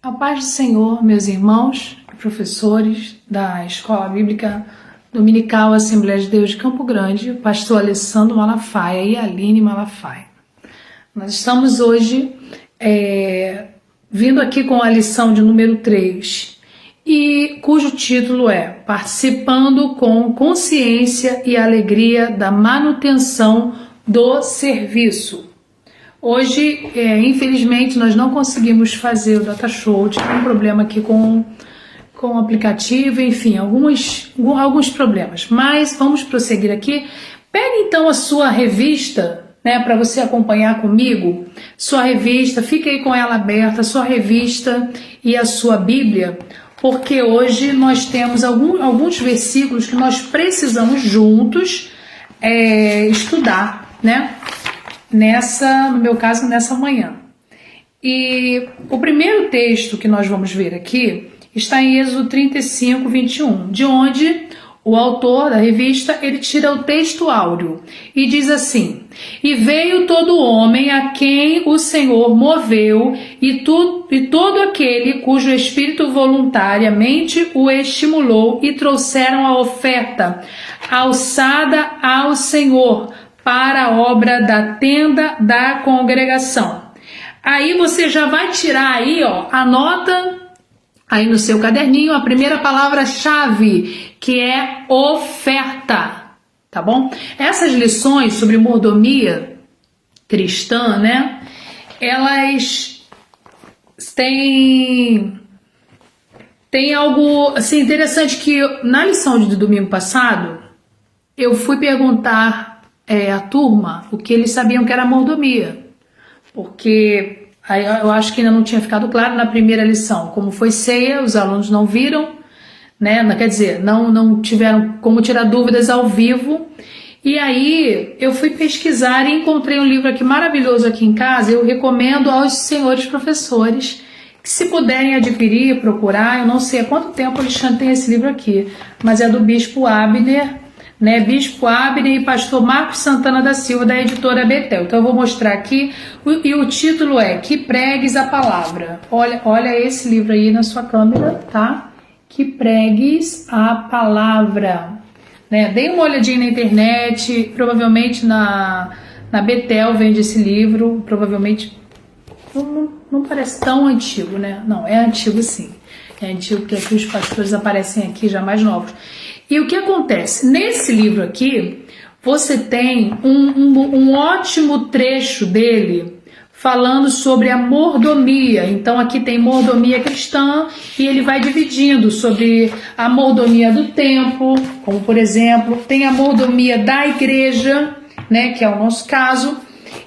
A paz do Senhor, meus irmãos e professores da Escola Bíblica Dominical Assembleia de Deus de Campo Grande, o pastor Alessandro Malafaia e Aline Malafaia. Nós estamos hoje vindo aqui com a lição de número 3, e cujo título é Participando com Consciência e Alegria da Manutenção do Serviço. Hoje, infelizmente, nós não conseguimos fazer o Data Show, tive um problema aqui com o aplicativo, enfim, alguns problemas, mas vamos prosseguir aqui. Pegue então a sua revista, para você acompanhar comigo, sua revista, fique aí com ela aberta, sua revista e a sua Bíblia, porque hoje nós temos alguns versículos que nós precisamos juntos estudar, no meu caso, nessa manhã. E o primeiro texto que nós vamos ver aqui está em Êxodo 35, 21, de onde o autor da revista, ele tira o texto áureo e diz assim: E veio todo homem a quem o Senhor moveu, e todo aquele cujo espírito voluntariamente o estimulou, e trouxeram a oferta alçada ao Senhor para a obra da tenda da congregação. Aí você já vai tirar aí, anota aí no seu caderninho a primeira palavra-chave, que é oferta, tá bom? Essas lições sobre mordomia cristã, elas têm algo assim interessante, que na lição de domingo passado eu fui perguntar à turma o que eles sabiam que era mordomia, porque eu acho que ainda não tinha ficado claro na primeira lição. Como foi ceia, os alunos não viram, quer dizer, não tiveram como tirar dúvidas ao vivo. E aí eu fui pesquisar e encontrei um livro aqui maravilhoso aqui em casa. Eu recomendo aos senhores professores que, se puderem adquirir, procurar, eu não sei há quanto tempo eles têm esse livro aqui, mas é do Bispo Abner, Bispo Abner e Pastor Marcos Santana da Silva, da editora Betel. Então eu vou mostrar aqui, e o título é Que Pregues a Palavra. Olha esse livro aí na sua câmera, tá? Que Pregues a Palavra. Dei uma olhadinha na internet, provavelmente na Betel vende esse livro, provavelmente não parece tão antigo, Não, é antigo sim. É antigo, porque aqui os pastores aparecem aqui já mais novos. E o que acontece? Nesse livro aqui, você tem um ótimo trecho dele falando sobre a mordomia. Então aqui tem mordomia cristã, e ele vai dividindo sobre a mordomia do templo, como por exemplo, tem a mordomia da igreja, que é o nosso caso.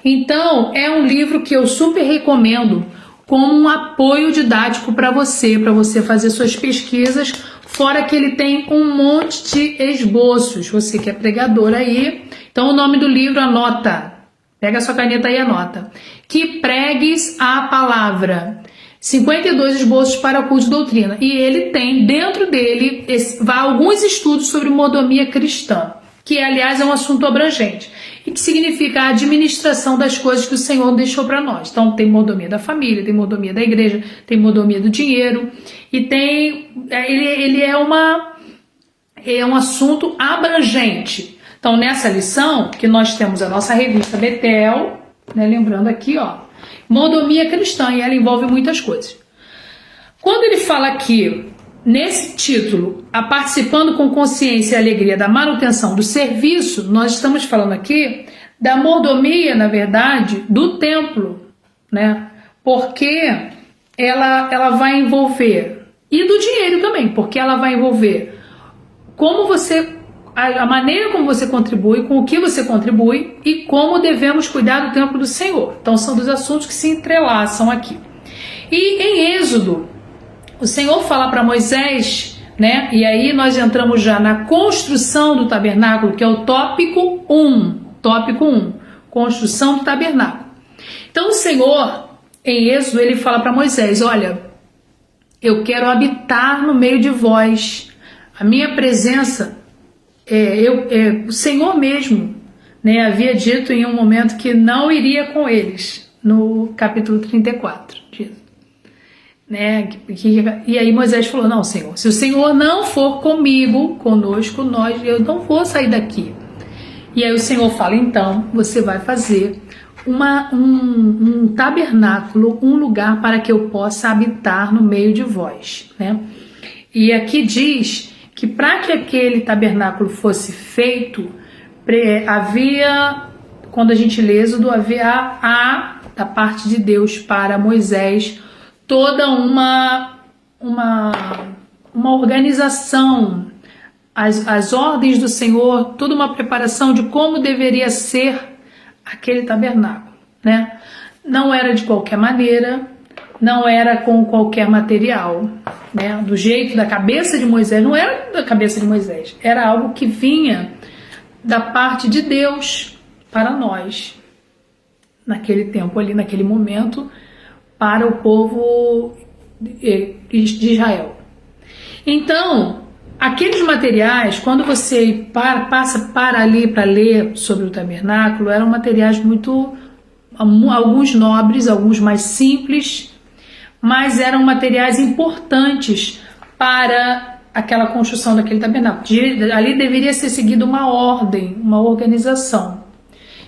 Então é um livro que eu super recomendo como um apoio didático para você fazer suas pesquisas, fora que ele tem um monte de esboços. Você que é pregador aí, então o nome do livro, anota, pega a sua caneta e anota: Que Pregues a Palavra, 52 esboços para o culto de doutrina. E ele tem dentro dele alguns estudos sobre mordomia cristã, que aliás é um assunto abrangente, e que significa a administração das coisas que o Senhor deixou para nós. Então tem mordomia da família, tem mordomia da igreja, tem mordomia do dinheiro, e ele é um assunto abrangente. Então nessa lição, que nós temos a nossa revista Betel, lembrando aqui, mordomia cristã, e ela envolve muitas coisas. Quando ele fala aqui, nesse título, a participando com consciência e alegria da manutenção do serviço, nós estamos falando aqui da mordomia, na verdade, do templo, porque ela vai envolver, e do dinheiro também, porque ela vai envolver a maneira como você contribui, com o que você contribui, e como devemos cuidar do templo do Senhor. Então são dos assuntos que se entrelaçam aqui. E em Êxodo, o Senhor fala para Moisés, e aí nós entramos já na construção do tabernáculo, que é o tópico 1, construção do tabernáculo. Então o Senhor, em Êxodo, ele fala para Moisés: olha, eu quero habitar no meio de vós, a minha presença, o Senhor mesmo, havia dito em um momento que não iria com eles, no capítulo 34, diz. né? E aí Moisés falou: não, Senhor, se o Senhor não for conosco, eu não vou sair daqui. E aí o Senhor fala: então você vai fazer um tabernáculo, um lugar para que eu possa habitar no meio de vós, né? E aqui diz que para que aquele tabernáculo fosse feito, havia, quando a gente lê Êxodo, havia da parte de Deus para Moisés toda uma organização, as ordens do Senhor, toda uma preparação de como deveria ser aquele tabernáculo, né? Não era de qualquer maneira, não era com qualquer material, né? Do jeito da cabeça de Moisés, não era da cabeça de Moisés, era algo que vinha da parte de Deus para nós, naquele tempo ali, naquele momento, para o povo de Israel. Então, aqueles materiais, quando você passa para ali para ler sobre o tabernáculo, eram materiais alguns nobres, alguns mais simples, mas eram materiais importantes para aquela construção daquele tabernáculo. Ali deveria ser seguida uma ordem, uma organização.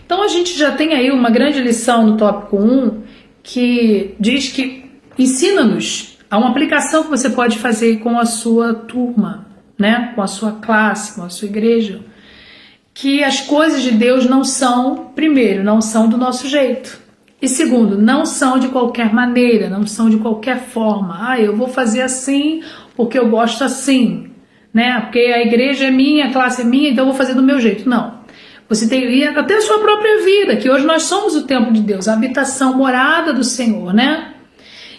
Então a gente já tem aí uma grande lição no tópico 1, que diz que ensina-nos a uma aplicação que você pode fazer com a sua turma, né? Com a sua classe, com a sua igreja, que as coisas de Deus não são, primeiro, não são do nosso jeito, e segundo, não são de qualquer maneira, não são de qualquer forma. Eu vou fazer assim porque eu gosto assim, né? Porque a igreja é minha, a classe é minha, então eu vou fazer do meu jeito. Não. Você tem até a sua própria vida, que hoje nós somos o templo de Deus, a habitação, morada do Senhor, né?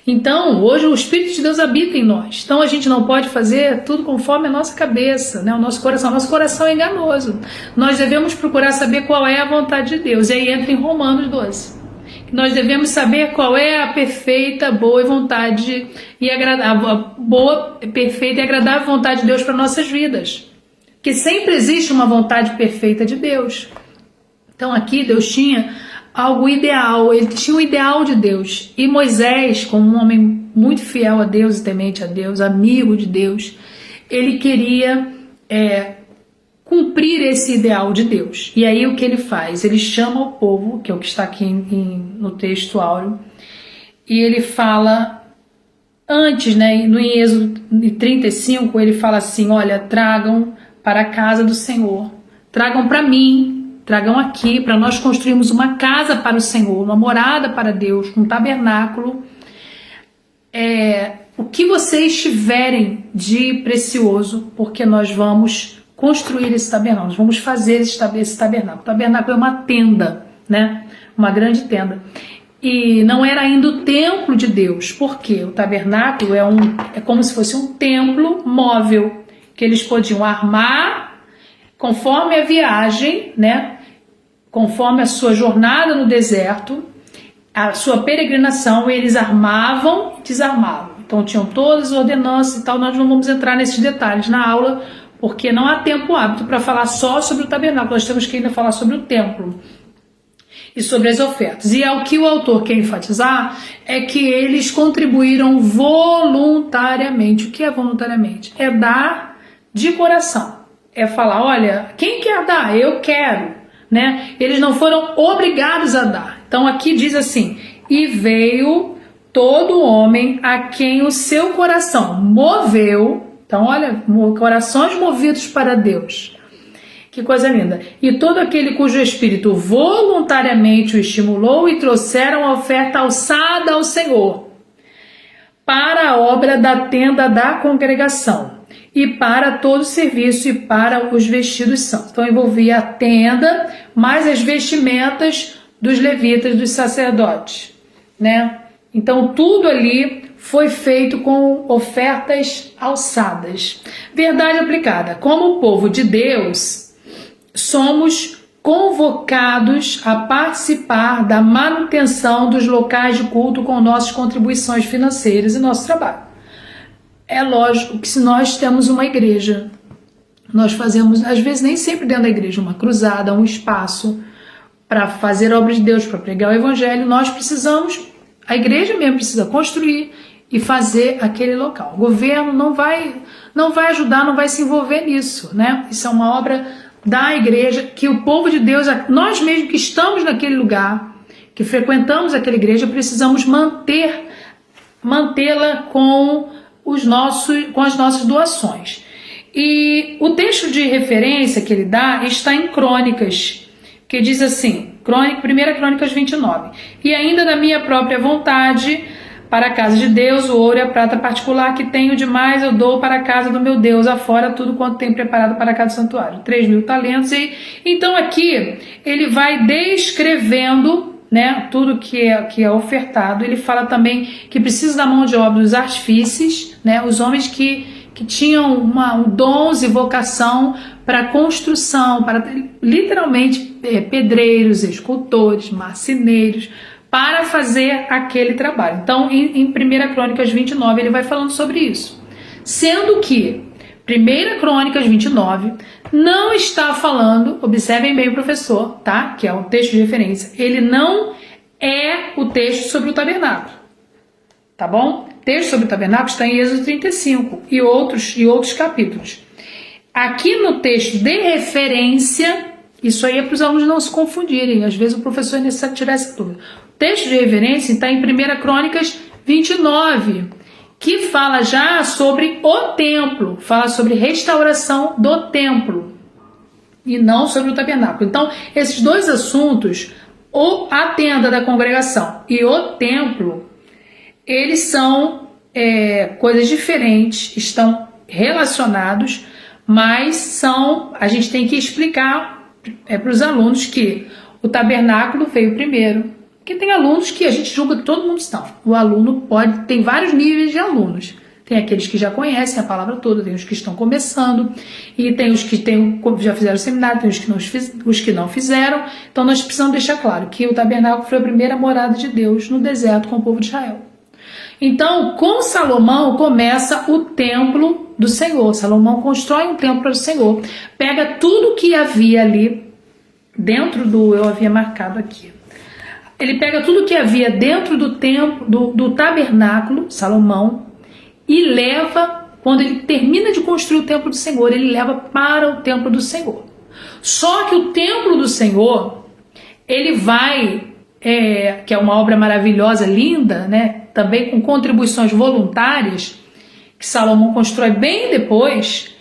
Então, hoje o Espírito de Deus habita em nós. Então a gente não pode fazer tudo conforme a nossa cabeça, né? O nosso coração. Nosso coração é enganoso. Nós devemos procurar saber qual é a vontade de Deus. E aí entra em Romanos 12. Nós devemos saber qual é a perfeita, boa vontade e agradável, boa, perfeita e agradável vontade de Deus para nossas vidas. Que sempre existe uma vontade perfeita de Deus. Então aqui Deus tinha algo ideal, ele tinha o ideal de Deus. E Moisés, como um homem muito fiel a Deus e temente a Deus, amigo de Deus, ele queria cumprir esse ideal de Deus. E aí o que ele faz? Ele chama o povo, que é o que está aqui no texto áureo, e ele fala antes, né, no Êxodo 35, ele fala assim: olha, tragam para a casa do Senhor, tragam para mim, tragam aqui, para nós construirmos uma casa para o Senhor, uma morada para Deus, um tabernáculo, o que vocês tiverem de precioso, porque nós vamos construir esse tabernáculo, nós vamos fazer esse tabernáculo. O tabernáculo é uma tenda, né? Uma grande tenda. E não era ainda o templo de Deus, porque o tabernáculo é como se fosse um templo móvel, que eles podiam armar conforme a viagem, né? Conforme a sua jornada no deserto, a sua peregrinação, eles armavam e desarmavam. Então tinham todas as ordenanças e tal. Nós não vamos entrar nesses detalhes na aula, porque não há tempo hábito para falar só sobre o tabernáculo. Nós temos que ainda falar sobre o templo e sobre as ofertas. E o que o autor quer enfatizar é que eles contribuíram voluntariamente. O que é voluntariamente? É dar de coração. É falar: olha, quem quer dar? Eu quero, né? Eles não foram obrigados a dar. Então aqui diz assim: e veio todo homem a quem o seu coração moveu. Então olha, corações movidos para Deus. Que coisa linda. E todo aquele cujo espírito voluntariamente o estimulou e trouxeram a oferta alçada ao Senhor para a obra da tenda da congregação e para todo o serviço e para os vestidos santos. Então envolvia a tenda mais as vestimentas dos levitas, dos sacerdotes, né? Então tudo ali foi feito com ofertas alçadas. Verdade aplicada. Como povo de Deus, somos convocados a participar da manutenção dos locais de culto com nossas contribuições financeiras e nosso trabalho. É lógico que se nós temos uma igreja, nós fazemos, às vezes nem sempre dentro da igreja, uma cruzada, um espaço para fazer a obra de Deus, para pregar o evangelho, nós precisamos, a igreja mesmo precisa construir e fazer aquele local. O governo não vai ajudar, não vai se envolver nisso, né? Isso é uma obra da igreja, que o povo de Deus, nós mesmos que estamos naquele lugar, que frequentamos aquela igreja, precisamos mantê-la com as nossas doações. E o texto de referência que ele dá está em Crônicas, que diz assim, 1 Crônicas 29, e ainda da minha própria vontade, para a casa de Deus, o ouro e a prata particular que tenho demais, eu dou para a casa do meu Deus, afora tudo quanto tenho preparado para a casa do santuário, 3.000 talentos. E então aqui ele vai descrevendo, né, tudo que é ofertado. Ele fala também que precisa da mão de obra dos artífices, né, os homens que tinham dons e vocação para construção, para literalmente pedreiros, escultores, marceneiros, para fazer aquele trabalho. Então, em 1 Crônicas 29, ele vai falando sobre isso. Sendo que 1 Crônicas 29 não está falando, observem bem o professor, tá? Que é o texto de referência, ele não é o texto sobre o tabernáculo, tá bom? O texto sobre o tabernáculo está em Êxodo 35 e outros capítulos. Aqui no texto de referência, isso aí é para os alunos não se confundirem, às vezes o professor é necessário tirar essa dúvida. O texto de referência está em 1 Crônicas 29, que fala já sobre o templo, fala sobre restauração do templo e não sobre o tabernáculo. Então, esses dois assuntos, a tenda da congregação e o templo, eles são coisas diferentes, estão relacionados, mas a gente tem que explicar para os alunos que o tabernáculo veio primeiro. Porque tem alunos que a gente julga que todo mundo está. O aluno tem vários níveis de alunos. Tem aqueles que já conhecem a palavra toda, tem os que estão começando, e tem os que já fizeram o seminário, tem os que não fizeram. Então nós precisamos deixar claro que o tabernáculo foi a primeira morada de Deus no deserto com o povo de Israel. Então, com Salomão começa o templo do Senhor. Salomão constrói um templo para o Senhor. Pega tudo que havia ali dentro eu havia marcado aqui. Ele pega tudo que havia dentro do templo, do tabernáculo, Salomão, e leva, quando ele termina de construir o templo do Senhor, ele leva para o templo do Senhor. Só que o templo do Senhor, ele vai, que é uma obra maravilhosa, linda, né, também com contribuições voluntárias, que Salomão constrói bem depois,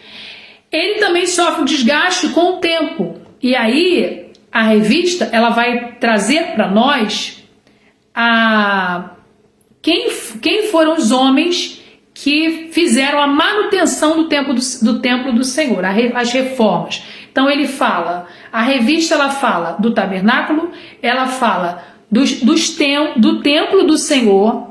ele também sofre um desgaste com o tempo. E aí, a revista, ela vai trazer para nós quem foram os homens que fizeram a manutenção do templo do Senhor, as reformas. Então ele fala, a revista ela fala do tabernáculo, ela fala do templo do Senhor,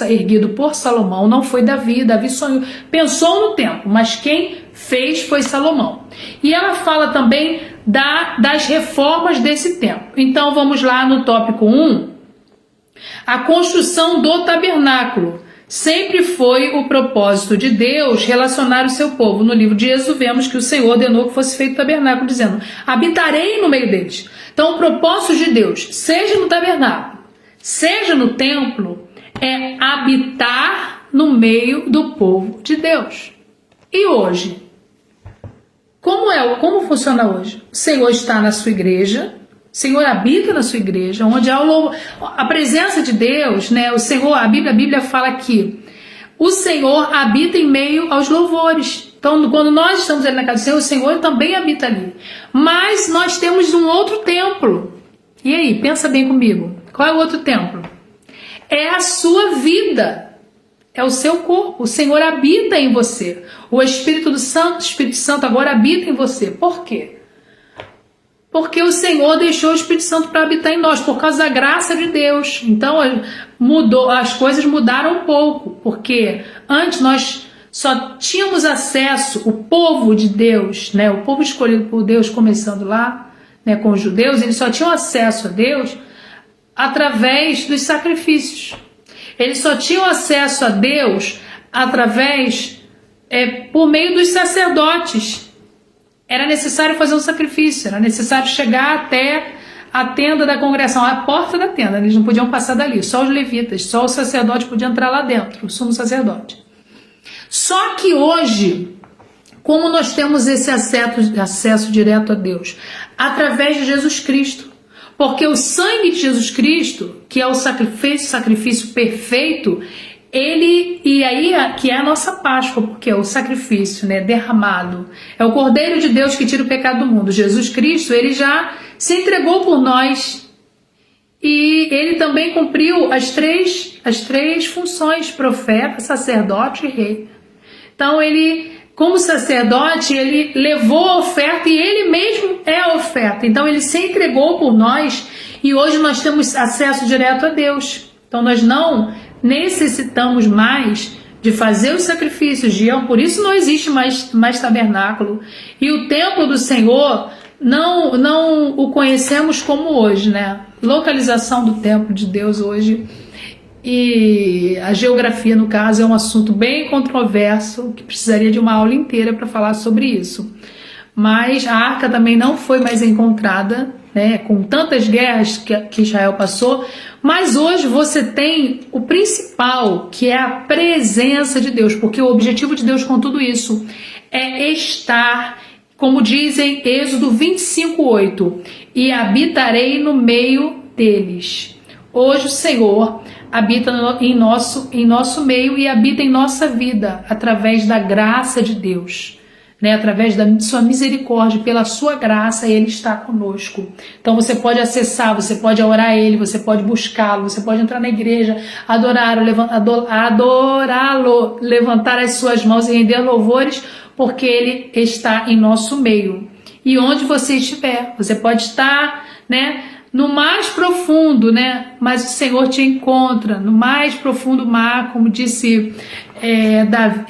erguido por Salomão. Não foi Davi sonhou, pensou no templo, mas quem fez foi Salomão. E ela fala também das reformas desse templo. Então vamos lá no tópico 1. A construção do tabernáculo sempre foi o propósito de Deus relacionar o seu povo. No livro de Êxodo vemos que o Senhor ordenou que fosse feito o tabernáculo, dizendo: habitarei no meio deles. Então o propósito de Deus, seja no tabernáculo, seja no templo, é habitar no meio do povo de Deus. E hoje? Como funciona hoje? O Senhor está na sua igreja, o Senhor habita na sua igreja, onde há a presença de Deus, né? O Senhor, a Bíblia fala que o Senhor habita em meio aos louvores. Então, quando nós estamos ali na casa do Senhor, o Senhor também habita ali. Mas nós temos um outro templo. E aí, pensa bem comigo. Qual é o outro templo? É a sua vida. É o seu corpo. O Senhor habita em você. O Espírito Santo agora habita em você. Por quê? Porque o Senhor deixou o Espírito Santo para habitar em nós, por causa da graça de Deus. Então, as coisas mudaram um pouco, porque antes nós só tínhamos acesso, o povo de Deus, né, o povo escolhido por Deus, começando lá, né, com os judeus, eles só tinham acesso a Deus através dos sacrifícios. Eles só tinham acesso a Deus por meio dos sacerdotes. Era necessário fazer um sacrifício, era necessário chegar até a tenda da congregação, a porta da tenda, eles não podiam passar dali, só os levitas, só o sacerdote podia entrar lá dentro, o sumo sacerdote. Só que hoje, como nós temos esse acesso direto a Deus? Através de Jesus Cristo. Porque o sangue de Jesus Cristo, que é o sacrifício perfeito, que é a nossa Páscoa, porque é o sacrifício, né, derramado. É o Cordeiro de Deus que tira o pecado do mundo. Jesus Cristo, ele já se entregou por nós. E ele também cumpriu as três funções: profeta, sacerdote e rei. Então ele, como sacerdote, ele levou a oferta e ele mesmo é a oferta. Então ele se entregou por nós e hoje nós temos acesso direto a Deus. Então nós não necessitamos mais de fazer os sacrifícios de Yom, por isso não existe mais tabernáculo. E o templo do Senhor não o conhecemos como hoje, né? Localização do templo de Deus hoje e a geografia, no caso, é um assunto bem controverso, que precisaria de uma aula inteira para falar sobre isso. Mas a arca também não foi mais encontrada, né, com tantas guerras que Israel passou. Mas hoje você tem o principal, que é a presença de Deus, porque o objetivo de Deus com tudo isso é estar, como dizem Êxodo 25:8, e habitarei no meio deles. Hoje o Senhor habita em nosso meio e habita em nossa vida através da graça de Deus, né? Através da sua misericórdia, pela sua graça, ele está conosco. Então você pode acessar, você pode orar a ele, você pode buscá-lo, você pode entrar na igreja, adorá-lo, levantar as suas mãos e render louvores, porque ele está em nosso meio. E onde você estiver, você pode estar, né, no mais profundo, né? Mas o Senhor te encontra no mais profundo mar, como disse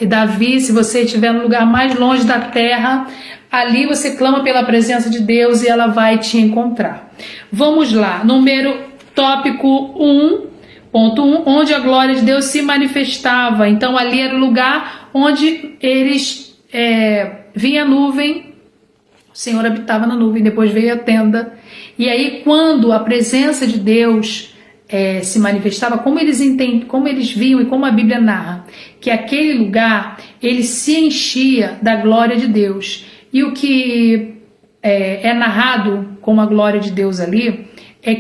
Davi, se você estiver no lugar mais longe da terra, ali você clama pela presença de Deus e ela vai te encontrar. Vamos lá, tópico 1.1, onde a glória de Deus se manifestava. Então ali era o lugar onde eles vinha a nuvem, o Senhor habitava na nuvem, depois veio a tenda. E aí, quando a presença de Deus se manifestava, como eles viam e como a Bíblia narra, que aquele lugar, ele se enchia da glória de Deus. E o que é narrado com a glória de Deus ali, é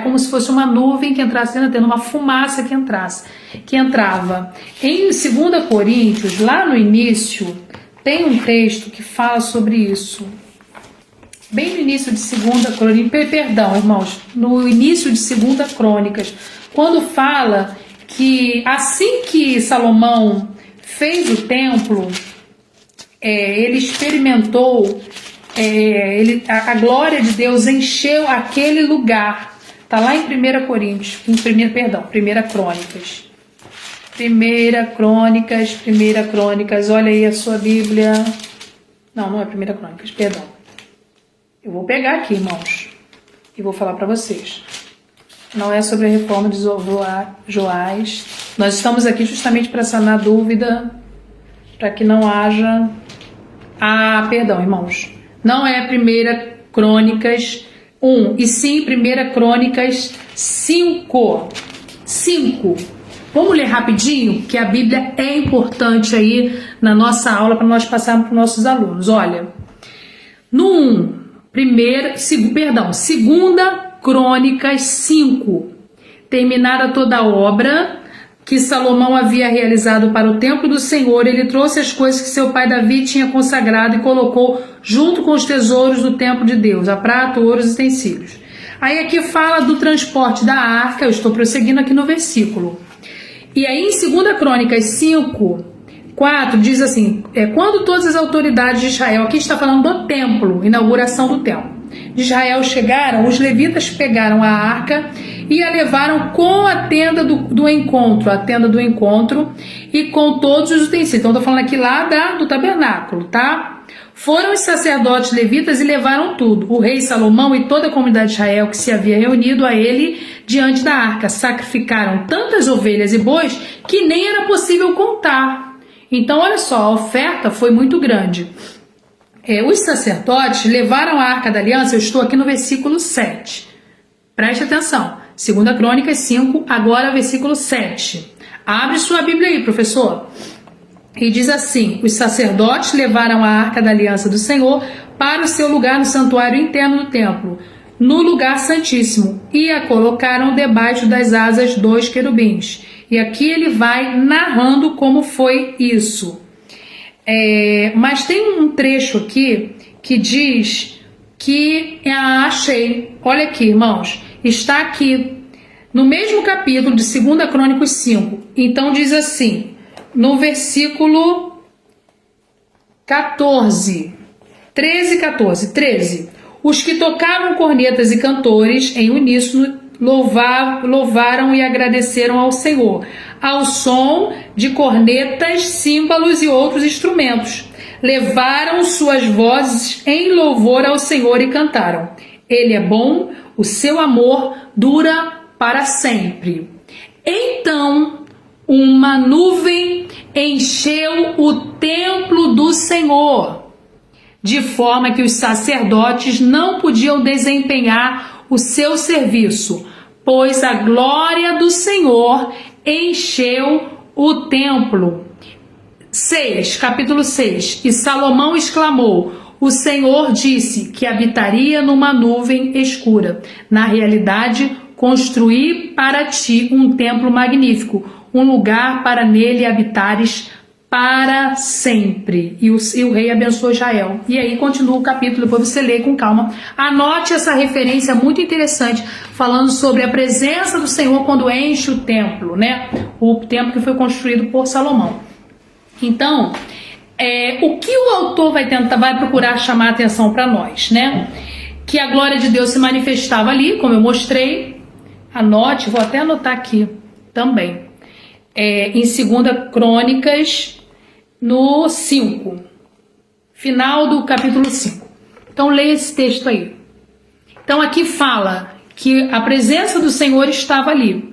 como se fosse uma nuvem que entrasse dentro, uma fumaça que entrava. Em 2 Coríntios, lá no início, tem um texto que fala sobre isso. Bem no início de 2 Crônicas, perdão, irmãos, no início de 2 Crônicas, quando fala que assim que Salomão fez o templo, ele experimentou, a glória de Deus encheu aquele lugar. Está lá em 1 Coríntios, 1 Crônicas. 1 Crônicas, olha aí a sua Bíblia. Não é 1 Crônicas, perdão. Eu vou pegar aqui, irmãos, e vou falar para vocês. Não é sobre a reforma de Joás. Nós estamos aqui justamente para sanar dúvida, para que não haja... perdão, irmãos. Não é 1 Crônicas 1, e sim 1 Crônicas 5. Vamos ler rapidinho, que a Bíblia é importante aí na nossa aula, para nós passarmos para os nossos alunos. Olha, no 2 Crônicas 5, terminada toda a obra que Salomão havia realizado para o templo do Senhor, ele trouxe as coisas que seu pai Davi tinha consagrado e colocou junto com os tesouros do templo de Deus, a prata, ouro e os utensílios. Aí aqui fala do transporte da arca, eu estou prosseguindo aqui no versículo. E aí em 2 Crônicas 5, 4 diz assim, quando todas as autoridades de Israel, aqui está falando do templo, inauguração do templo de Israel chegaram, os levitas pegaram a arca e a levaram com a tenda do encontro e com todos os utensílios. Então estou falando aqui lá do tabernáculo, tá? Foram os sacerdotes levitas e levaram tudo. O rei Salomão e toda a comunidade de Israel que se havia reunido a ele diante da arca sacrificaram tantas ovelhas e bois que nem era possível contar. Então, olha só, a oferta foi muito grande. Os sacerdotes levaram a arca da aliança, eu estou aqui no versículo 7, Preste atenção. 2 Crônicas 5, agora versículo 7. Abre sua Bíblia aí, professor. E diz assim: os sacerdotes levaram a arca da aliança do Senhor para o seu lugar no santuário interno do templo, no lugar santíssimo, e a colocaram debaixo das asas dos querubins. E aqui ele vai narrando como foi isso. Mas tem um trecho aqui que diz que achei, olha aqui, irmãos, está aqui no mesmo capítulo de 2 Crônicas 5. Então diz assim, no versículo 13, os que tocavam cornetas e cantores em uníssono louvaram e agradeceram ao Senhor, ao som de cornetas, símbolos e outros instrumentos. Levaram suas vozes em louvor ao Senhor e cantaram: Ele é bom, o seu amor dura para sempre. Então, uma nuvem encheu o templo do Senhor, de forma que os sacerdotes não podiam desempenhar o seu serviço, pois a glória do Senhor encheu o templo. Capítulo 6. E Salomão exclamou: o Senhor disse que habitaria numa nuvem escura. Na realidade, construí para ti um templo magnífico, um lugar para nele habitares para sempre. E o rei abençoou Israel. E aí continua o capítulo, depois você lê com calma. Anote essa referência muito interessante, falando sobre a presença do Senhor quando enche o templo, né? O templo que foi construído por Salomão. Então, o que o autor vai procurar chamar a atenção para nós, né? Que a glória de Deus se manifestava ali, como eu mostrei. Anote, vou até anotar aqui também. Em 2 Crônicas, no 5, final do capítulo 5. Então leia esse texto aí. Então aqui fala que a presença do Senhor estava ali.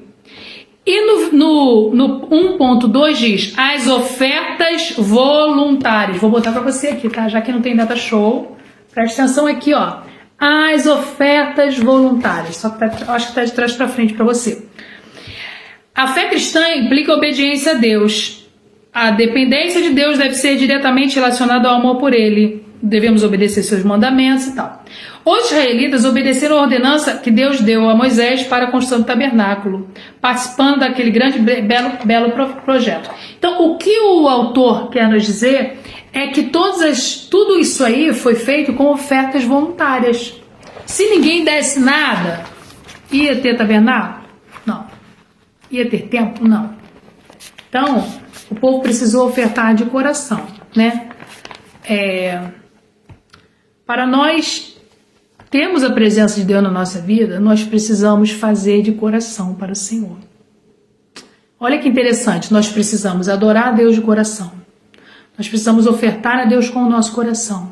E no 1.2 diz as ofertas voluntárias. Vou botar para você aqui, tá? Já que não tem data show. Presta atenção aqui, ó. As ofertas voluntárias. Só que acho que está de trás para frente para você. A fé cristã implica obediência a Deus. A dependência de Deus deve ser diretamente relacionada ao amor por Ele. Devemos obedecer seus mandamentos e tal. Os israelitas obedeceram a ordenança que Deus deu a Moisés para a construção do tabernáculo, participando daquele grande, belo projeto. Então, o que o autor quer nos dizer é que tudo isso aí foi feito com ofertas voluntárias. Se ninguém desse nada, ia ter tabernáculo? Não. Ia ter templo? Não. Então, o povo precisou ofertar de coração, né? Para nós termos a presença de Deus na nossa vida, nós precisamos fazer de coração para o Senhor. Olha que interessante, nós precisamos adorar a Deus de coração. Nós precisamos ofertar a Deus com o nosso coração,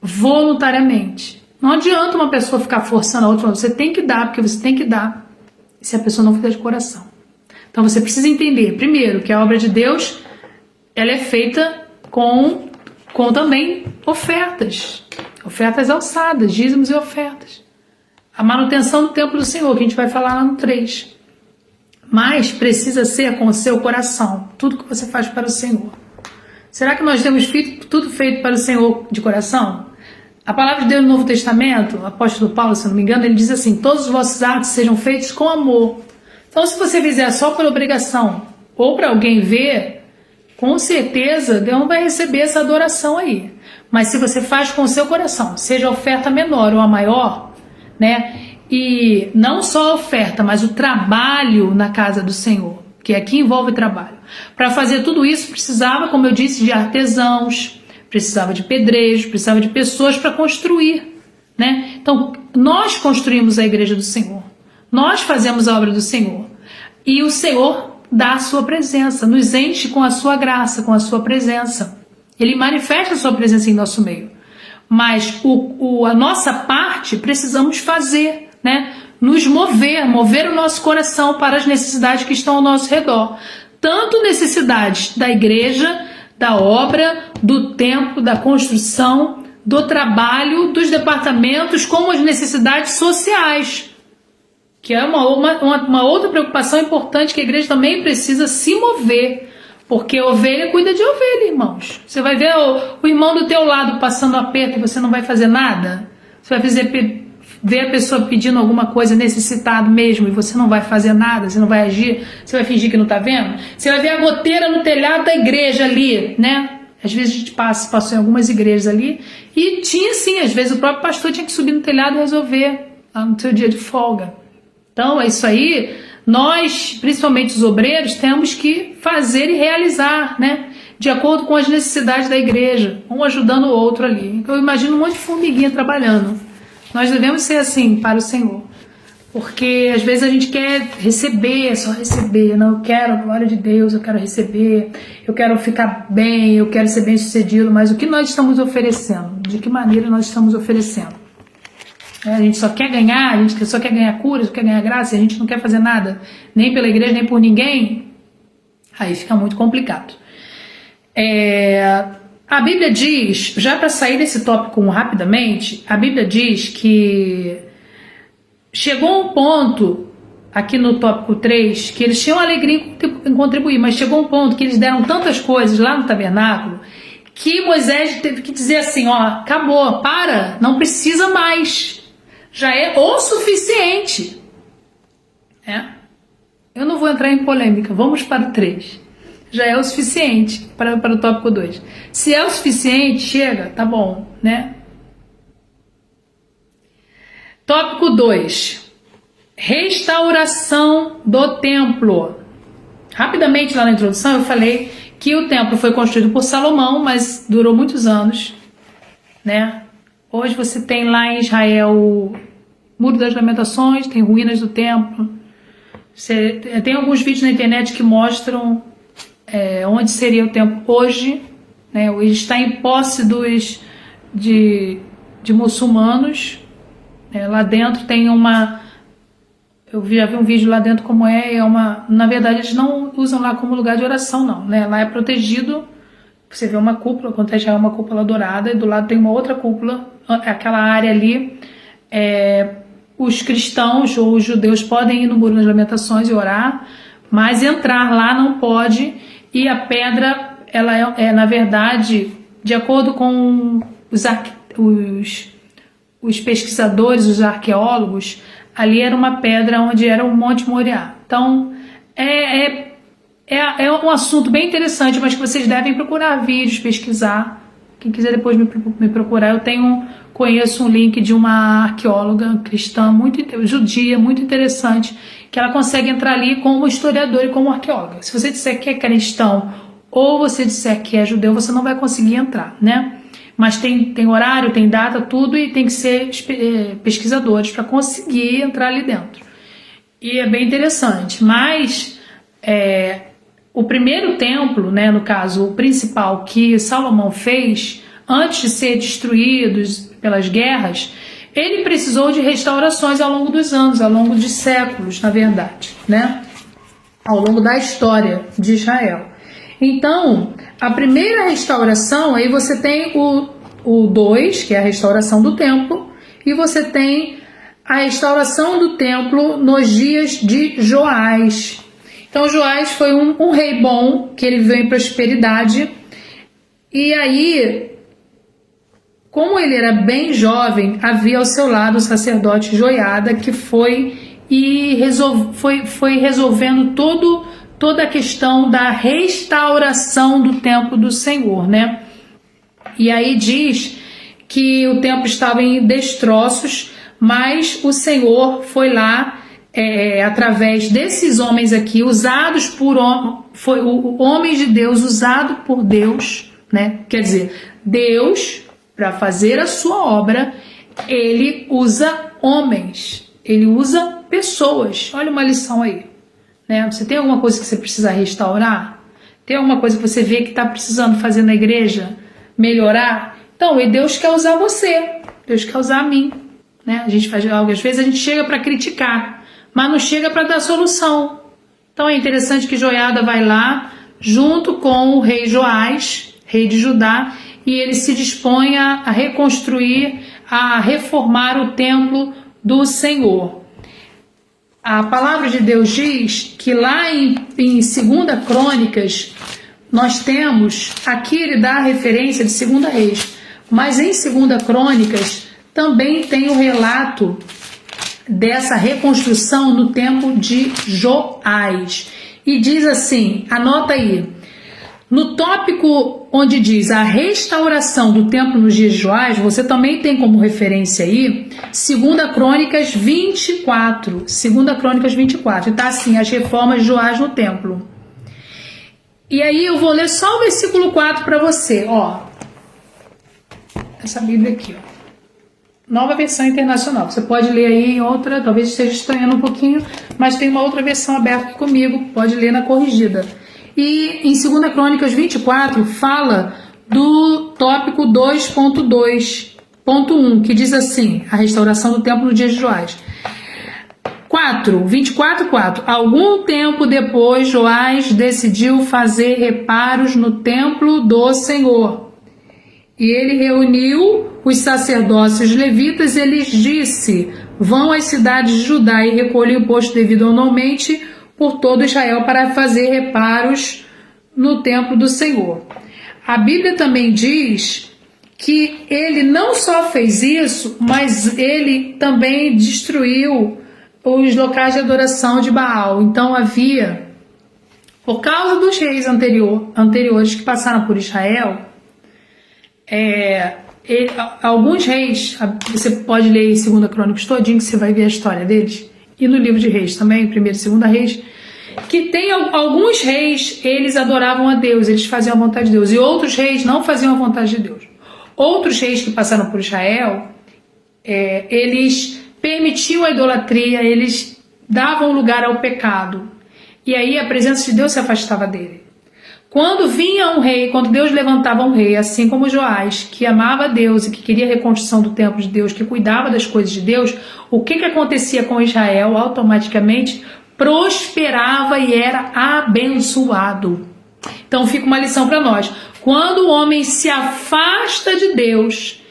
voluntariamente. Não adianta uma pessoa ficar forçando a outra, você tem que dar, porque você tem que dar, se a pessoa não fizer de coração. Então você precisa entender, primeiro, que a obra de Deus, ela é feita com também ofertas alçadas, dízimos e ofertas. A manutenção do templo do Senhor, que a gente vai falar lá no 3. Mas precisa ser com o seu coração, tudo que você faz para o Senhor. Será que nós temos tudo feito para o Senhor de coração? A palavra de Deus no Novo Testamento, o apóstolo Paulo, se não me engano, ele diz assim: todos os vossos atos sejam feitos com amor. Então, se você fizer só por obrigação ou para alguém ver, com certeza Deus não vai receber essa adoração aí. Mas se você faz com o seu coração, seja a oferta menor ou a maior, né? E não só a oferta, mas o trabalho na casa do Senhor, que aqui envolve trabalho. Para fazer tudo isso precisava, como eu disse, de artesãos, precisava de pedreiros, precisava de pessoas para construir, né? Então, nós construímos a igreja do Senhor. Nós fazemos a obra do Senhor. E o Senhor dá a sua presença, nos enche com a sua graça, com a sua presença. Ele manifesta a sua presença em nosso meio. Mas a nossa parte precisamos fazer, né? Nos mover o nosso coração para as necessidades que estão ao nosso redor. Tanto necessidades da igreja, da obra, do templo, da construção, do trabalho, dos departamentos, como as necessidades sociais. que é uma outra preocupação importante que a igreja também precisa se mover, porque ovelha cuida de ovelha, irmãos. Você vai ver o irmão do teu lado passando aperto e você não vai fazer nada? Você vai ver a pessoa pedindo alguma coisa, necessitado mesmo, e você não vai fazer nada, você não vai agir, você vai fingir que não está vendo? Você vai ver a goteira no telhado da igreja ali, né? Às vezes a gente passou em algumas igrejas ali, e tinha sim, às vezes o próprio pastor tinha que subir no telhado e resolver lá no seu dia de folga. Então é isso aí, nós, principalmente os obreiros, temos que fazer e realizar, né? De acordo com as necessidades da igreja, um ajudando o outro ali. Eu imagino um monte de formiguinha trabalhando. Nós devemos ser assim para o Senhor, porque às vezes a gente quer receber, só receber. Não, eu quero a glória de Deus, eu quero receber, eu quero ficar bem, eu quero ser bem sucedido, mas o que nós estamos oferecendo? De que maneira nós estamos oferecendo? A gente só quer ganhar, a gente só quer ganhar cura, só quer ganhar graça, e a gente não quer fazer nada, nem pela igreja, nem por ninguém. Aí fica muito complicado. A Bíblia diz, já para sair desse tópico rapidamente, a Bíblia diz que chegou um ponto, aqui no tópico 3, que eles tinham alegria em contribuir, mas chegou um ponto que eles deram tantas coisas lá no tabernáculo, que Moisés teve que dizer assim, ó, acabou, para, não precisa mais, já é o suficiente. Eu não vou entrar em polêmica, vamos para o 3. Já é o suficiente para o tópico 2. Se é o suficiente, chega, tá bom, né? Tópico 2. Restauração do templo. Rapidamente lá na introdução eu falei que o templo foi construído por Salomão, mas durou muitos anos, né? Hoje você tem lá em Israel o Muro das Lamentações, tem ruínas do templo. Tem alguns vídeos na internet que mostram onde seria o templo hoje, né? Ele está em posse de muçulmanos. Lá dentro tem eu já vi um vídeo lá dentro como na verdade eles não usam lá como lugar de oração não, né? Lá é protegido, você vê uma cúpula, quando já é uma cúpula dourada, e do lado tem uma outra cúpula, aquela área ali, os cristãos ou os judeus podem ir no Muro das Lamentações e orar, mas entrar lá não pode, e a pedra, ela na verdade, de acordo com os pesquisadores, os arqueólogos, ali era uma pedra onde era o Monte Moriá. Então, é um assunto bem interessante, mas que vocês devem procurar vídeos, pesquisar. Quem quiser depois me procurar, eu conheço um link de uma arqueóloga cristã, judia, muito interessante, que ela consegue entrar ali como historiador e como arqueóloga. Se você disser que é cristão ou você disser que é judeu, você não vai conseguir entrar, né? Mas tem horário, tem data, tudo, e tem que ser pesquisadores para conseguir entrar ali dentro. E é bem interessante. Mas o primeiro templo, né, no caso, o principal que Salomão fez, antes de ser destruído pelas guerras, ele precisou de restaurações ao longo dos anos, ao longo de séculos, na verdade, né? Ao longo da história de Israel. Então, a primeira restauração, aí você tem o 2, que é a restauração do templo, e você tem a restauração do templo nos dias de Joás. Então, Joás foi um rei bom, que ele viveu em prosperidade, e aí, como ele era bem jovem, havia ao seu lado o sacerdote Joiada, que foi resolvendo toda a questão da restauração do templo do Senhor, né? E aí diz que o templo estava em destroços, mas o Senhor foi lá, através desses homens aqui, usados por homens de Deus, usado por Deus, né? Quer dizer, Deus, para fazer a sua obra, ele usa homens, ele usa pessoas. Olha uma lição aí, né? Você tem alguma coisa que você precisa restaurar? Tem alguma coisa que você vê que está precisando fazer na igreja? Melhorar? Então, e Deus quer usar você, Deus quer usar a mim, né? A gente faz algo, às vezes a gente chega para criticar, mas não chega para dar solução. Então é interessante que Joiada vai lá, junto com o rei Joás, rei de Judá, e ele se dispõe a reconstruir, a reformar o templo do Senhor. A palavra de Deus diz que lá em 2 Crônicas, nós temos, aqui ele dá a referência de 2 Reis, mas em 2 Crônicas também tem o relato dessa reconstrução no tempo de Joás. E diz assim, anota aí, no tópico onde diz a restauração do templo nos dias de Joás, você também tem como referência aí 2 Crônicas 24, 2 Crônicas 24, e tá assim, as reformas de Joás no templo. E aí eu vou ler só o versículo 4 para você, ó, essa Bíblia aqui, ó. Nova versão internacional. Você pode ler aí em outra, talvez esteja estranhando um pouquinho, mas tem uma outra versão aberta aqui comigo, pode ler na corrigida. E em 2 Crônicas 24 fala do tópico 2.2.1, que diz assim, a restauração do templo no dia de Joás. 24:4. Algum tempo depois, Joás decidiu fazer reparos no templo do Senhor. E ele reuniu os sacerdócios levitas e lhes disse: vão às cidades de Judá e recolhem o imposto devido anualmente por todo Israel para fazer reparos no templo do Senhor. A Bíblia também diz que ele não só fez isso, mas ele também destruiu os locais de adoração de Baal. Então havia, por causa dos reis anteriores que passaram por Israel, alguns reis, você pode ler em 2 Crônicas todinho que você vai ver a história deles, e no livro de Reis também, 1º e 2 Reis, que tem alguns reis, eles adoravam a Deus, eles faziam a vontade de Deus, e outros reis não faziam a vontade de Deus. Outros reis que passaram por Israel, eles permitiam a idolatria, eles davam lugar ao pecado, e aí a presença de Deus se afastava dele. Quando vinha um rei, quando Deus levantava um rei, assim como Joás, que amava a Deus e que queria a reconstrução do templo de Deus, que cuidava das coisas de Deus, o que acontecia com Israel? Automaticamente prosperava e era abençoado. Então fica uma lição para nós. Quando o homem se afasta de Deus,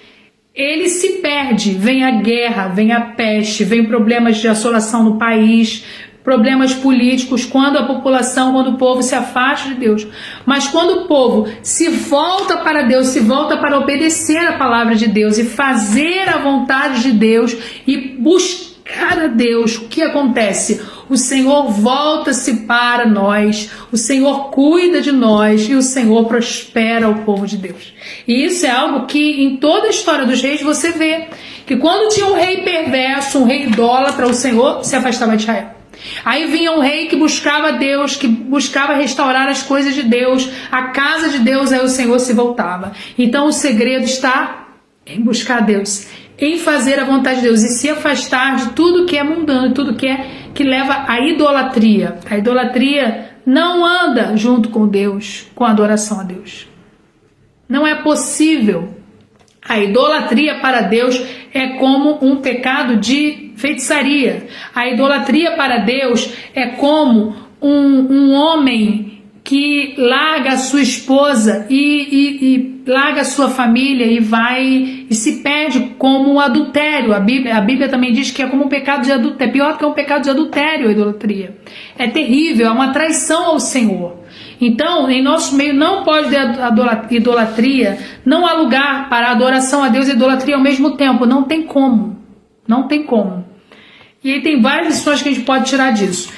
ele se perde. Vem a guerra, vem a peste, vem problemas de assolação no país, problemas políticos, quando o povo se afasta de Deus. Mas quando o povo se volta para Deus, se volta para obedecer a palavra de Deus e fazer a vontade de Deus e buscar a Deus, o que acontece? O Senhor volta-se para nós, o Senhor cuida de nós e o Senhor prospera o povo de Deus. E isso é algo que em toda a história dos reis você vê, que quando tinha um rei perverso, um rei idólatra, o Senhor se afastava de Israel. Aí vinha um rei que buscava Deus, que buscava restaurar as coisas de Deus, a casa de Deus, aí o Senhor se voltava. Então o segredo está em buscar Deus, em fazer a vontade de Deus e se afastar de tudo que é mundano, tudo que leva à idolatria. A idolatria não anda junto com Deus, com a adoração a Deus. Não é possível. A idolatria para Deus é como um pecado de feitiçaria. A idolatria para Deus é como um homem que larga a sua esposa e larga a sua família e vai e se perde como um adultério. A Bíblia também diz que é como um pecado de adultério. É pior que um pecado de adultério a idolatria. É terrível, é uma traição ao Senhor. Então, em nosso meio não pode ter idolatria, não há lugar para adoração a Deus e idolatria ao mesmo tempo, não tem como, não tem como. E aí tem várias lições que a gente pode tirar disso.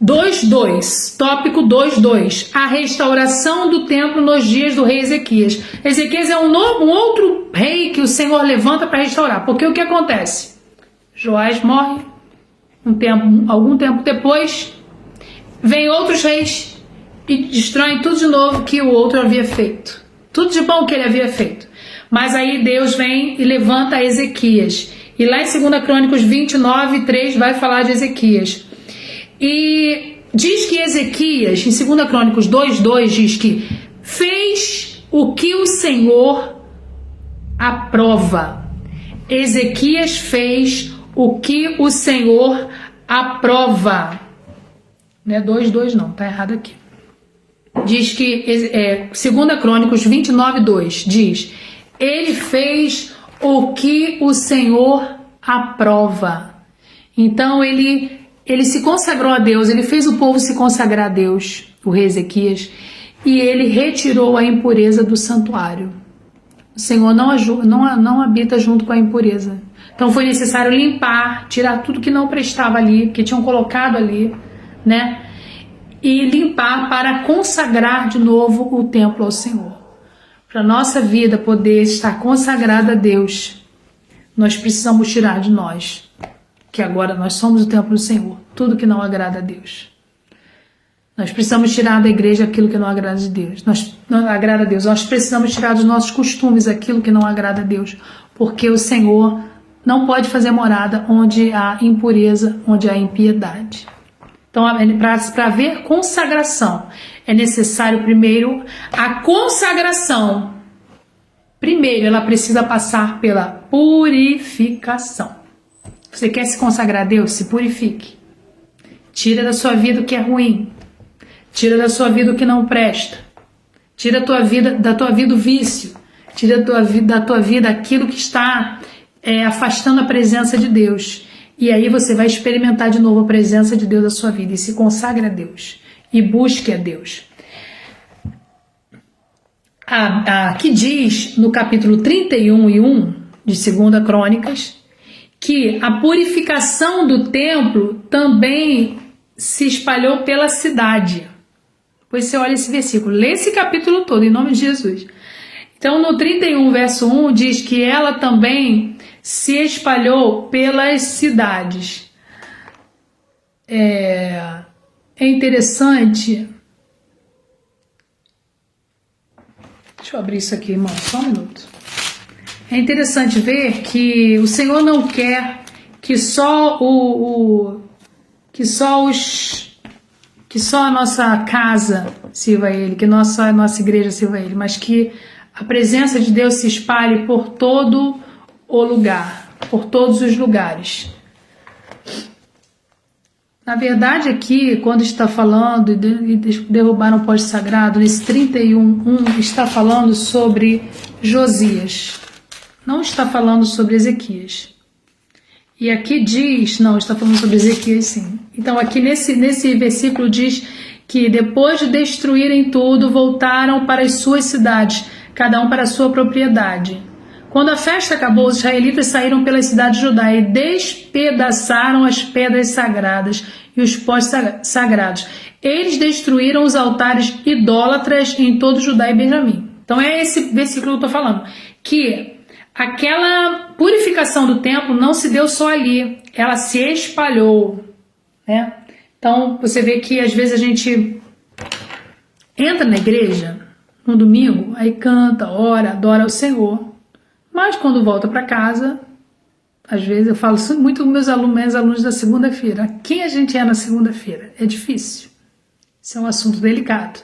2.2, tópico 2.2, a restauração do templo nos dias do rei Ezequias. Ezequias é um outro rei que o Senhor levanta para restaurar, porque o que acontece? Joás morre, algum tempo depois, vem outros reis, e destroem tudo de novo que o outro havia feito. Tudo de bom que ele havia feito. Mas aí Deus vem e levanta Ezequias. E lá em 2 Crônicas 29:3 vai falar de Ezequias. E diz que Ezequias, em 2 Crônicas 2:2, diz que fez o que o Senhor aprova. Ezequias fez o que o Senhor aprova. Não é 2:2 não, tá errado aqui. Diz que 2 Crônicas 29:2 diz: ele fez o que o Senhor aprova. Então ele ele se consagrou a Deus, ele fez o povo se consagrar a Deus, o rei Ezequias, e ele retirou a impureza do santuário. O Senhor não habita junto com a impureza. Então foi necessário limpar, tirar tudo que não prestava ali, que tinham colocado ali, né? E limpar para consagrar de novo o templo ao Senhor. Para a nossa vida poder estar consagrada a Deus, nós precisamos tirar de nós, que agora nós somos o templo do Senhor, tudo que não agrada a Deus. Nós precisamos tirar da igreja aquilo que não agrada a Deus. Não agrada a Deus. Nós precisamos tirar dos nossos costumes aquilo que não agrada a Deus, porque o Senhor não pode fazer morada onde há impureza, onde há impiedade. Então, para haver consagração, é necessário primeiro a consagração. Primeiro, ela precisa passar pela purificação. Você quer se consagrar a Deus? Se purifique. Tira da sua vida o que é ruim. Tira da sua vida o que não presta. Tira da tua vida o vício. Tira da tua vida aquilo que está afastando a presença de Deus. E aí você vai experimentar de novo a presença de Deus na sua vida. E se consagre a Deus. E busque a Deus. Aqui diz no capítulo 31:1 de 2 Crônicas que a purificação do templo também se espalhou pela cidade. Depois você olha esse versículo, lê esse capítulo todo, em nome de Jesus. Então, no 31, verso 1, diz que ela também se espalhou pelas cidades. É interessante. Deixa eu abrir isso aqui, irmão, só um minuto. É interessante ver que o Senhor não quer que só a nossa casa sirva a Ele, que só a nossa igreja sirva a Ele, mas que a presença de Deus se espalhe por todo o lugar, por todos os lugares. Na verdade, aqui, quando está falando de derrubar um poste sagrado, nesse 31:1, está falando sobre Josias. Não está falando sobre Ezequias. E aqui diz, não, está falando sobre Ezequias sim. Então aqui nesse versículo diz que depois de destruírem tudo, voltaram para as suas cidades, cada um para a sua propriedade. Quando a festa acabou, os israelitas saíram pela cidade de Judá e despedaçaram as pedras sagradas e os postes sagrados. Eles destruíram os altares idólatras em todo Judá e Benjamim. Então é esse versículo que eu estou falando, que aquela purificação do templo não se deu só ali, ela se espalhou, né? Então você vê que às vezes a gente entra na igreja no domingo, aí canta, ora, adora o Senhor, mas quando volta para casa, às vezes eu falo muito com meus alunos da segunda-feira, quem a gente é na segunda-feira? É difícil, isso é um assunto delicado.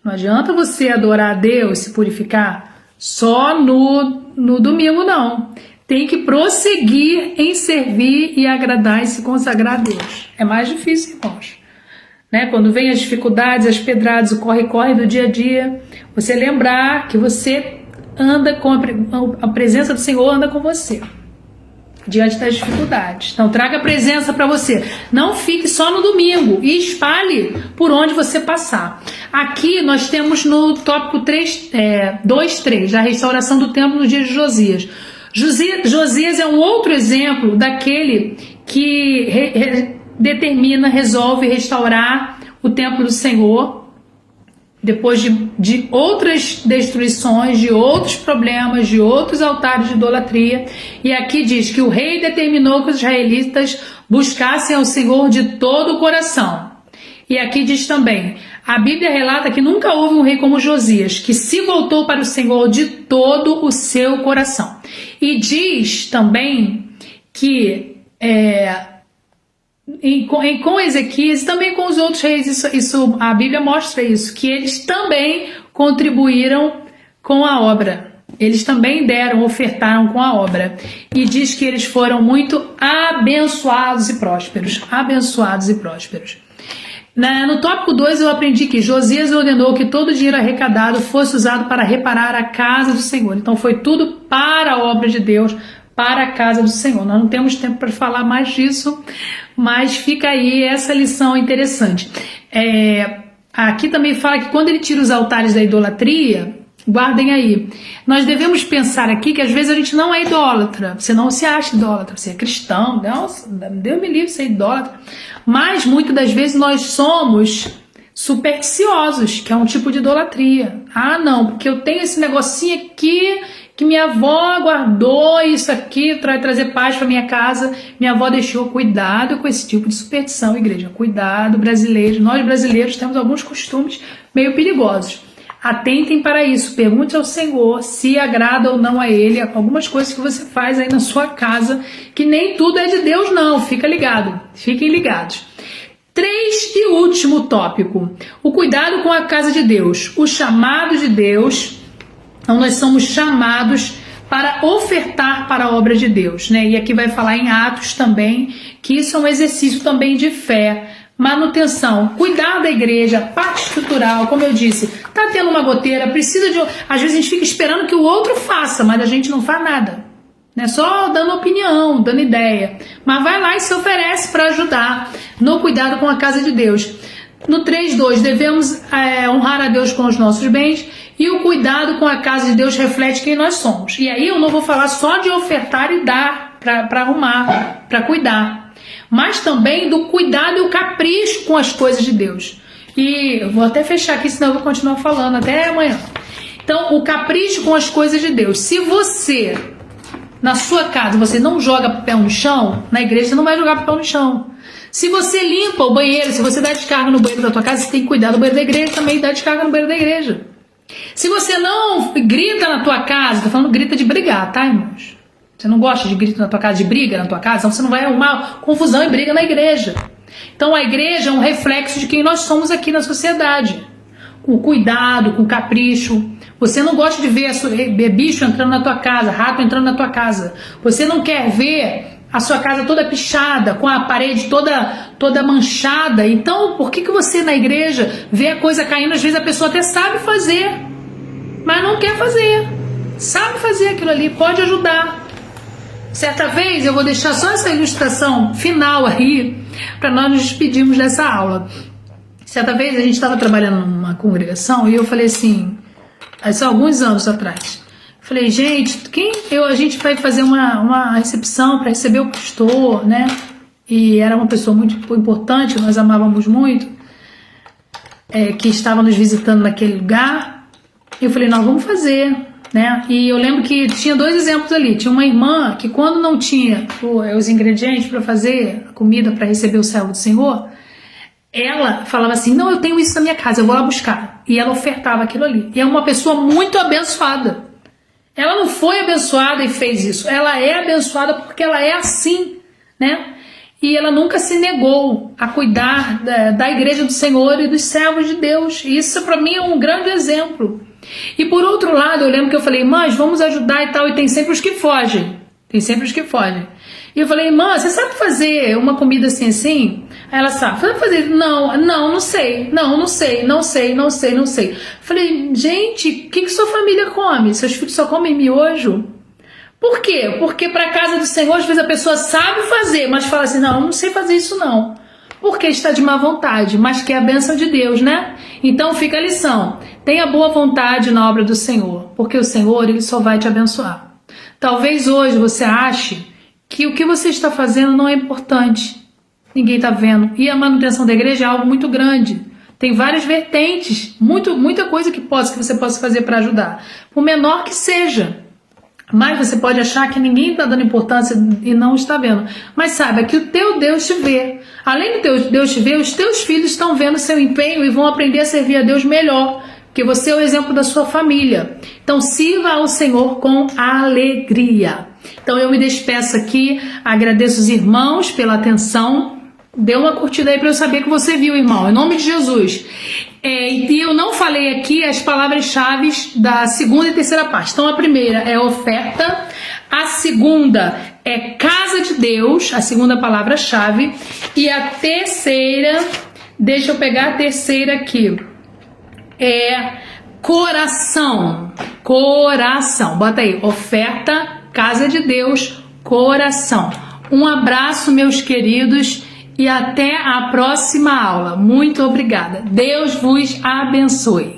Não adianta você adorar a Deus, se purificar só no domingo, não. Tem que prosseguir em servir e agradar e se consagrar a Deus. É mais difícil, irmãos. Né? Quando vem as dificuldades, as pedradas, o corre-corre do dia a dia, você lembrar que você anda com a presença do Senhor, anda com você diante das dificuldades. Então traga a presença para você. Não fique só no domingo e espalhe por onde você passar. Aqui nós temos no tópico 2:3, a restauração do templo no dia de Josias. Josias é um outro exemplo daquele que resolve restaurar o templo do Senhor depois de outras destruições, de outros problemas, de outros altares de idolatria. E aqui diz que o rei determinou que os israelitas buscassem ao Senhor de todo o coração. E aqui diz também, a Bíblia relata que nunca houve um rei como Josias, que se voltou para o Senhor de todo o seu coração. E diz também que com Ezequias e também com os outros reis, a Bíblia mostra isso, que eles também contribuíram com a obra. Eles também ofertaram com a obra. E diz que eles foram muito abençoados e prósperos. Abençoados e prósperos. No tópico 2 eu aprendi que Josias ordenou que todo o dinheiro arrecadado fosse usado para reparar a casa do Senhor. Então foi tudo para a obra de Deus, para a casa do Senhor. Nós não temos tempo para falar mais disso, mas fica aí essa lição interessante. Aqui também fala que quando ele tira os altares da idolatria, guardem aí, nós devemos pensar aqui que às vezes a gente não é idólatra, você não se acha idólatra, você é cristão, nossa, Deus me livre de ser idólatra, mas muitas das vezes nós somos supersticiosos, que é um tipo de idolatria. Ah não, porque eu tenho esse negocinho aqui que minha avó guardou, isso aqui vai trazer paz para minha casa, minha avó deixou. Cuidado com esse tipo de superstição, igreja, cuidado, brasileiros, nós brasileiros temos alguns costumes meio perigosos. Atentem para isso, pergunte ao Senhor se agrada ou não a Ele, algumas coisas que você faz aí na sua casa, que nem tudo é de Deus não, fica ligado, fiquem ligados. 3 e último tópico, o cuidado com a casa de Deus, o chamado de Deus. Então nós somos chamados para ofertar para a obra de Deus, né? E aqui vai falar em Atos também, que isso é um exercício também de fé, manutenção, cuidar da igreja, parte estrutural, como eu disse, tá tendo uma goteira, precisa de... Às vezes a gente fica esperando que o outro faça, mas a gente não faz nada, né? Só dando opinião, dando ideia, mas vai lá e se oferece para ajudar no cuidado com a casa de Deus. No 3.2, devemos honrar a Deus com os nossos bens, e o cuidado com a casa de Deus reflete quem nós somos. E aí eu não vou falar só de ofertar e dar para arrumar, para cuidar, mas também do cuidado e o capricho com as coisas de Deus. E eu vou até fechar aqui, senão eu vou continuar falando até amanhã. Então, o capricho com as coisas de Deus. Se você, na sua casa, você não joga papel no chão, na igreja você não vai jogar papel no chão. Se você limpa o banheiro, se você dá descarga no banheiro da tua casa, você tem que cuidar do banheiro da igreja também, dá descarga no banheiro da igreja. Se você não grita na tua casa, tô falando grita de brigar, tá, irmãos? Você não gosta de grito na tua casa, de briga na tua casa, então você não vai arrumar confusão e briga na igreja. Então a igreja é um reflexo de quem nós somos aqui na sociedade. Com cuidado, com capricho. Você não gosta de ver bicho entrando na tua casa, rato entrando na tua casa. Você não quer ver a sua casa toda pichada, com a parede toda manchada. Então, por que você na igreja vê a coisa caindo? Às vezes a pessoa até sabe fazer, mas não quer fazer. Sabe fazer aquilo ali, pode ajudar. Certa vez, eu vou deixar só essa ilustração final aí, para nós nos despedirmos dessa aula. Certa vez, a gente estava trabalhando numa congregação e eu falei assim, há alguns anos atrás, falei, gente, a gente vai fazer uma recepção para receber o pastor, né? E era uma pessoa muito importante, nós amávamos muito, que estava nos visitando naquele lugar. Eu falei, nós vamos fazer, né? E eu lembro que tinha 2 exemplos ali. Tinha uma irmã que quando não tinha os ingredientes para fazer a comida para receber o servo do Senhor, ela falava assim, não, eu tenho isso na minha casa, eu vou lá buscar. E ela ofertava aquilo ali. E é uma pessoa muito abençoada. Ela não foi abençoada e fez isso. Ela é abençoada porque ela é assim, né? E ela nunca se negou a cuidar da igreja do Senhor e dos servos de Deus. E isso para mim é um grande exemplo. E por outro lado, eu lembro que eu falei, mas vamos ajudar e tal. E tem sempre os que fogem. Tem sempre os que fogem. E eu falei, irmã, você sabe fazer uma comida assim, assim? Aí ela sabe fazer? Não sei. Não sei. Falei, gente, o que sua família come? Seus filhos só comem miojo? Por quê? Porque para a casa do Senhor, às vezes a pessoa sabe fazer, mas fala assim, não sei fazer isso não. Porque está de má vontade, mas que é a bênção de Deus, né? Então fica a lição. Tenha boa vontade na obra do Senhor, porque o Senhor, Ele só vai te abençoar. Talvez hoje você ache que o que você está fazendo não é importante. Ninguém está vendo. E a manutenção da igreja é algo muito grande. Tem várias vertentes, muita coisa que você possa fazer para ajudar. Por menor que seja. Mas você pode achar que ninguém está dando importância e não está vendo. Mas saiba que o teu Deus te vê. Além do Deus te ver, os teus filhos estão vendo seu empenho e vão aprender a servir a Deus melhor. Porque você é o exemplo da sua família. Então sirva ao Senhor com alegria. Então eu me despeço aqui, agradeço os irmãos pela atenção. Dê uma curtida aí para eu saber que você viu, irmão, em nome de Jesus. E eu não falei aqui as palavras-chave da segunda e terceira parte. Então a primeira é oferta, a segunda é casa de Deus, a segunda palavra-chave, e a terceira, deixa eu pegar a terceira aqui, é coração. Bota aí, oferta, casa de Deus, coração. Um abraço, meus queridos, e até a próxima aula. Muito obrigada. Deus vos abençoe.